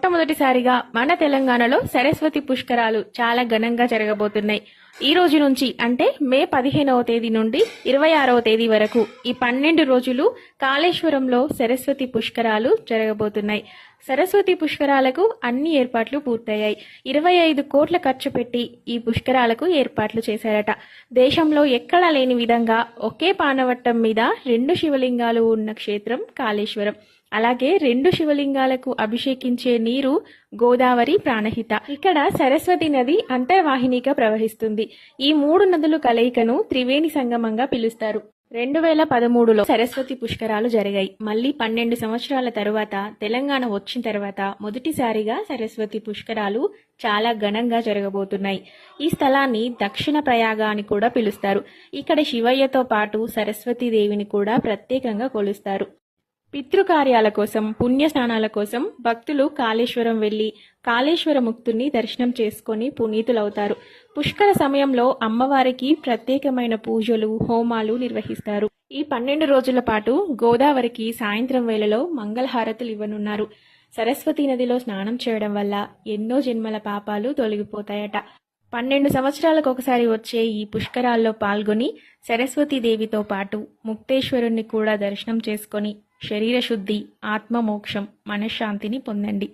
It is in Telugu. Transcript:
మొట్టమొదటిసారిగా మన తెలంగాణలో సరస్వతి పుష్కరాలు చాలా ఘనంగా జరగబోతున్నాయి. ఈ రోజు నుంచి అంటే మే 15వ తేదీ నుండి 26వ తేదీ వరకు ఈ 12 రోజులు కాళేశ్వరంలో సరస్వతి పుష్కరాలు జరగబోతున్నాయి. సరస్వతి పుష్కరాలకు అన్ని ఏర్పాట్లు పూర్తయ్యాయి. 25 కోట్ల ఖర్చు పెట్టి ఈ పుష్కరాలకు ఏర్పాట్లు చేశారట. దేశంలో ఎక్కడా లేని విధంగా ఒకే పానవట్టం మీద 2 శివలింగాలు ఉన్న క్షేత్రం కాళేశ్వరం. అలాగే 2 శివలింగాలకు అభిషేకించే నీరు గోదావరి ప్రాణహిత. ఇక్కడ సరస్వతి నది అంతర్వాహినిగా ప్రవహిస్తుంది. ఈ 3 నదుల కలయికను త్రివేణి సంగమంగా పిలుస్తారు. 2013లో సరస్వతి పుష్కరాలు జరిగాయి. మళ్ళీ 12 సంవత్సరాల తరువాత తెలంగాణ వచ్చిన తర్వాత మొదటిసారిగా సరస్వతి పుష్కరాలు చాలా ఘనంగా జరగబోతున్నాయి. ఈ స్థలాన్ని దక్షిణ ప్రయాగ అని కూడా పిలుస్తారు. ఇక్కడ శివయ్యతో పాటు సరస్వతీ దేవిని కూడా ప్రత్యేకంగా కొలుస్తారు. పితృకార్యాల కోసం, పుణ్యస్నానాల కోసం భక్తులు కాళేశ్వరం వెళ్లి కాళేశ్వర ముక్తుని దర్శనం చేసుకుని పునీతులవుతారు. పుష్కర సమయంలో అమ్మవారికి ప్రత్యేకమైన పూజలు, హోమాలు నిర్వహిస్తారు. ఈ 12 రోజుల పాటు గోదావరికి సాయంత్రం వేళలో మంగళహారతులు ఇవ్వనున్నారు. సరస్వతీ నదిలో స్నానం చేయడం వల్ల ఎన్నో జన్మల పాపాలు తొలగిపోతాయట. 12 సంవత్సరాలకు ఒకసారి వచ్చే ఈ పుష్కరాల్లో పాల్గొని సరస్వతీదేవితో పాటు ముక్తేశ్వరుణ్ణి కూడా దర్శనం చేసుకొని శరీర శుద్ధి, ఆత్మమోక్షం, మనశ్శాంతిని పొందండి.